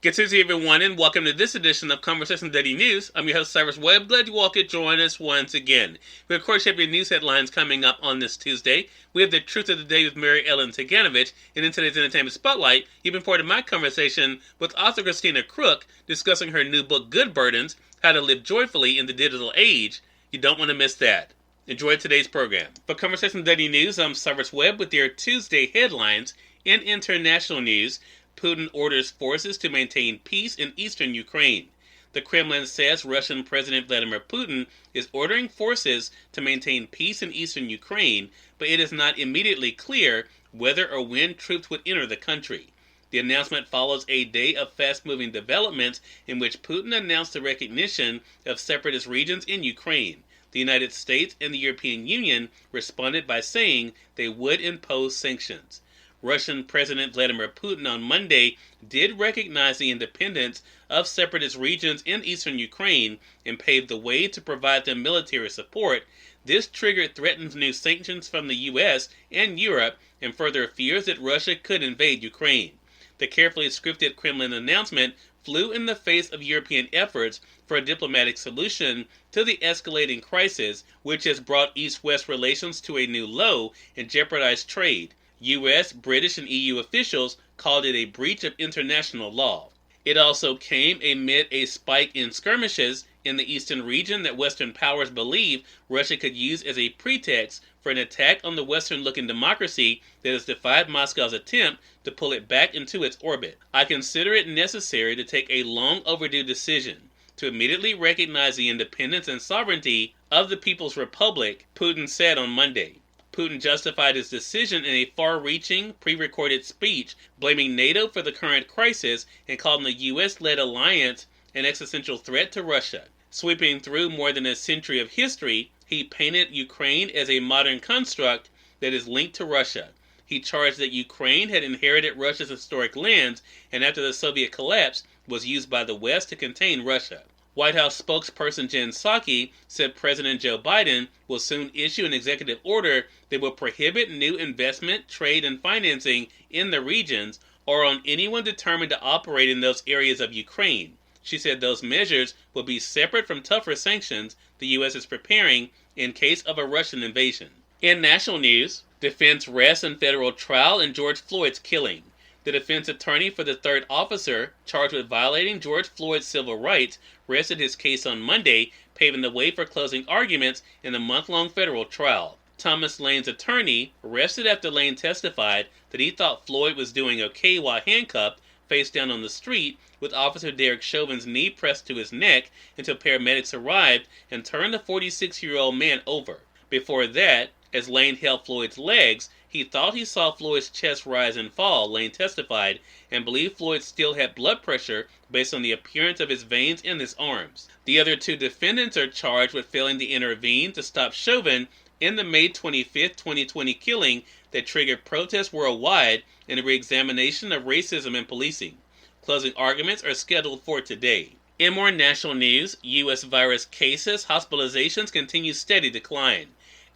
Good Tuesday, everyone, and welcome to this edition of Conversation Daily News. I'm your host, Cyrus Webb. Glad you all could join us once again. We, of course, have your news headlines coming up on this Tuesday. We have the Truth of the Day with Mary Ellen Ciganovich, and in today's Entertainment Spotlight, you've been part of my conversation with author Christina Crook discussing her new book, Good Burdens, How to Live Joyfully in the Digital Age. You don't want to miss that. Enjoy today's program. For Conversation Daily News, I'm Cyrus Webb with your Tuesday headlines. In international news, Putin orders forces to maintain peace in eastern Ukraine. The Kremlin says Russian President Vladimir Putin is ordering forces to maintain peace in eastern Ukraine, but it is not immediately clear whether or when troops would enter the country. The announcement follows a day of fast-moving developments in which Putin announced the recognition of separatist regions in Ukraine. The United States and the European Union responded by saying they would impose sanctions. Russian President Vladimir Putin on Monday did recognize the independence of separatist regions in eastern Ukraine and paved the way to provide them military support. This triggered threatened new sanctions from the U.S. and Europe and further fears that Russia could invade Ukraine. The carefully scripted Kremlin announcement flew in the face of European efforts for a diplomatic solution to the escalating crisis, which has brought East-West relations to a new low and jeopardized trade. U.S., British, and EU officials called it a breach of international law. It also came amid a spike in skirmishes in the eastern region that Western powers believe Russia could use as a pretext for an attack on the Western-looking democracy that has defied Moscow's attempt to pull it back into its orbit. I consider it necessary to take a long-overdue decision to immediately recognize the independence and sovereignty of the People's Republic, Putin said on Monday. Putin justified his decision in a far-reaching, pre-recorded speech, blaming NATO for the current crisis and calling the U.S.-led alliance an existential threat to Russia. Sweeping through more than a century of history, he painted Ukraine as a modern construct that is linked to Russia. He charged that Ukraine had inherited Russia's historic lands and after the Soviet collapse was used by the West to contain Russia. White House spokesperson Jen Psaki said President Joe Biden will soon issue an executive order that will prohibit new investment, trade, and financing in the regions or on anyone determined to operate in those areas of Ukraine. She said those measures will be separate from tougher sanctions the U.S. is preparing in case of a Russian invasion. In national news, defense rests in federal trial in George Floyd's killing. The defense attorney for the third officer charged with violating George Floyd's civil rights rested his case on Monday, paving the way for closing arguments in the month-long federal trial. Thomas Lane's attorney rested after Lane testified that he thought Floyd was doing okay while handcuffed, face down on the street, with Officer Derek Chauvin's knee pressed to his neck until paramedics arrived and turned the 46-year-old man over. Before that, as Lane held Floyd's legs, he thought he saw Floyd's chest rise and fall, Lane testified, and believed Floyd still had blood pressure based on the appearance of his veins in his arms. The other two defendants are charged with failing to intervene to stop Chauvin in the May 25, 2020 killing that triggered protests worldwide and a re-examination of racism and policing. Closing arguments are scheduled for today. In more national news, U.S. virus cases, hospitalizations continue steady decline.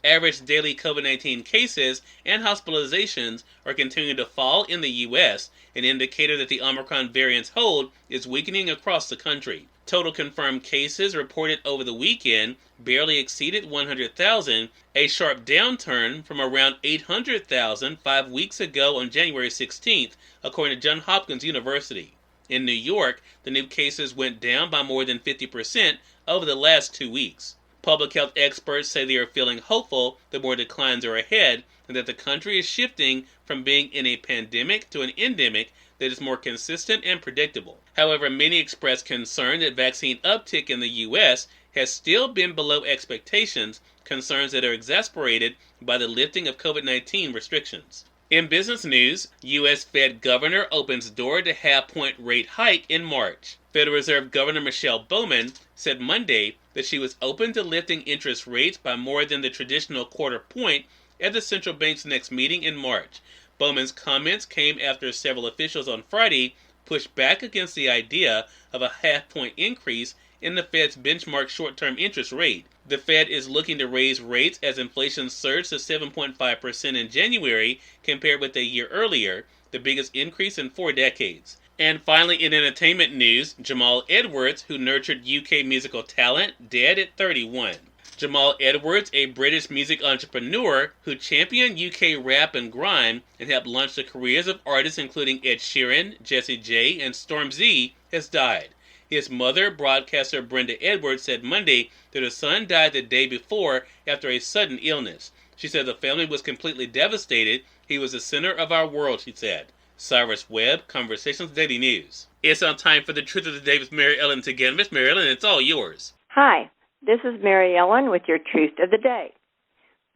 Average daily COVID-19 cases and hospitalizations are continuing to fall in the U.S., an indicator that the Omicron variant's hold is weakening across the country. Total confirmed cases reported over the weekend barely exceeded 100,000, a sharp downturn from around 800,000 5 weeks ago on January 16th, according to Johns Hopkins University. In New York, the new cases went down by more than 50% over the last 2 weeks. Public health experts say they are feeling hopeful that more declines are ahead and that the country is shifting from being in a pandemic to an endemic that is more consistent and predictable. However, many express concern that vaccine uptick in the U.S. has still been below expectations, concerns that are exacerbated by the lifting of COVID-19 restrictions. In business news, U.S. Fed governor opens door to half-point rate hike in March. Federal Reserve Governor Michelle Bowman said Monday that she was open to lifting interest rates by more than the traditional quarter point at the central bank's next meeting in March. Bowman's comments came after several officials on Friday pushed back against the idea of a half-point increase in the Fed's benchmark short-term interest rate. The Fed is looking to raise rates as inflation surged to 7.5% in January compared with a year earlier, the biggest increase in 4 decades. And finally, in entertainment news, Jamal Edwards, who nurtured UK musical talent, dead at 31. Jamal Edwards, a British music entrepreneur who championed UK rap and grime and helped launch the careers of artists including Ed Sheeran, Jessie J, and Stormzy, has died. His mother, broadcaster Brenda Edwards, said Monday that her son died the day before after a sudden illness. She said the family was completely devastated. He was the center of our world, she said. Cyrus Webb, Conversations Daily News. It's on time for the Truth of the Day with Mary Ellen Ciganovich. Mary Ellen, it's all yours. Hi, this is Mary Ellen with your Truth of the Day.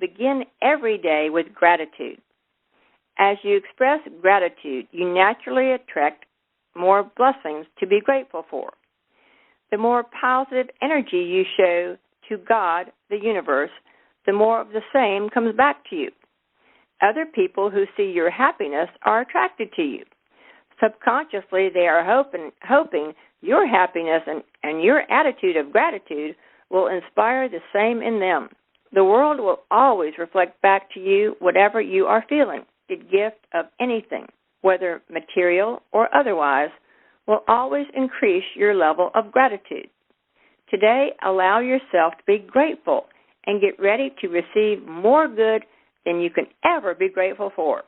Begin every day with gratitude. As you express gratitude, you naturally attract more blessings to be grateful for. The more positive energy you show to God, the universe, the more of the same comes back to you. Other people who see your happiness are attracted to you. Subconsciously, they are hoping your happiness and your attitude of gratitude will inspire the same in them. The world will always reflect back to you whatever you are feeling. The gift of anything, whether material or otherwise, will always increase your level of gratitude. Today, allow yourself to be grateful and get ready to receive more good than you can ever be grateful for.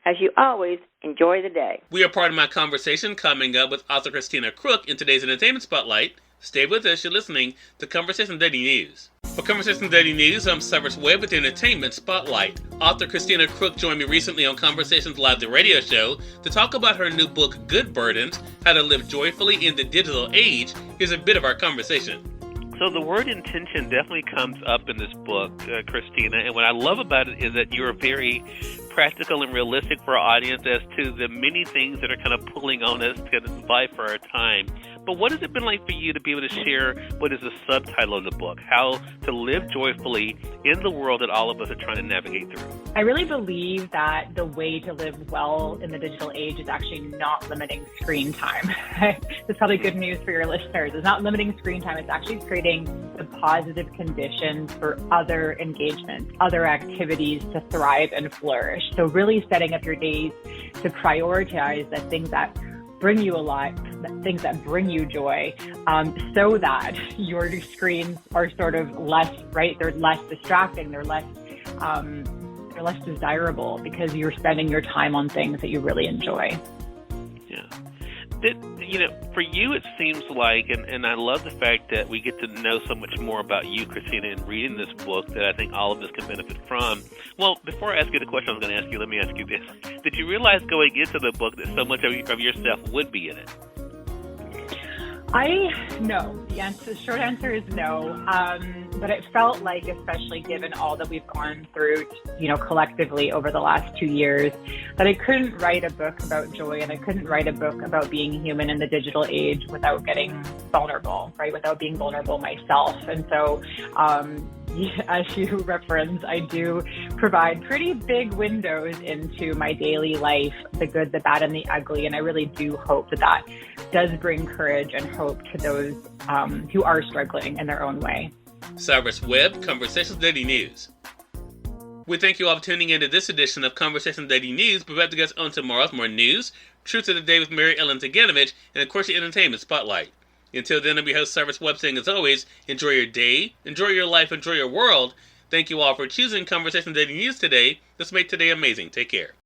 As you always, enjoy the day. We are part of my conversation coming up with author Christina Crook in today's Entertainment Spotlight. Stay with us. You're listening to Conversation Daily News. For Conversation Daily News, I'm Cyrus Webb with the Entertainment Spotlight. Author Christina Crook joined me recently on Conversations Live, the radio show, to talk about her new book, Good Burdens, How to Live Joyfully in the Digital Age. Here's a bit of our conversation. So the word intention definitely comes up in this book, Christina, and what I love about it is that you're very practical and realistic for our audience as to the many things that are kind of pulling on us to vie for our time. But what has it been like for you to be able to share what is the subtitle of the book, How to Live Joyfully in the World that all of us are trying to navigate through? I really believe that the way to live well in the digital age is actually not limiting screen time. It's probably good news for your listeners. It's not limiting screen time. It's actually creating the positive conditions for other engagements, other activities to thrive and flourish. So really setting up your days to prioritize the things that bring you a lot, things that bring you joy, so that your screens are sort of less, right? They're less distracting. They're less desirable because you're spending your time on things that you really enjoy. Yeah. For you, it seems like, and I love the fact that we get to know so much more about you, Christina, in reading this book that I think all of us can benefit from. Well, before I ask you the question I was going to ask you, let me ask you this. Did you realize going into the book that so much of yourself would be in it? No. The short answer is no. But it felt like, especially given all that we've gone through, collectively over the last 2 years, that I couldn't write a book about joy and I couldn't write a book about being human in the digital age without getting vulnerable, right? Without being vulnerable myself. And so, as you referenced, I do provide pretty big windows into my daily life, the good, the bad, and the ugly. And I really do hope that does bring courage and hope to those who are struggling in their own way. Cyrus Webb, Conversations Daily News. We thank you all for tuning in to this edition of Conversations Daily News. We'll have to get on tomorrow with more news, Truth of the Day with Mary Ellen Ciganovich, and of course the Entertainment Spotlight. Until then, I'll be host Cyrus Webb saying, as always, enjoy your day, enjoy your life, enjoy your world. Thank you all for choosing Conversations Daily News today. Let's make today amazing. Take care.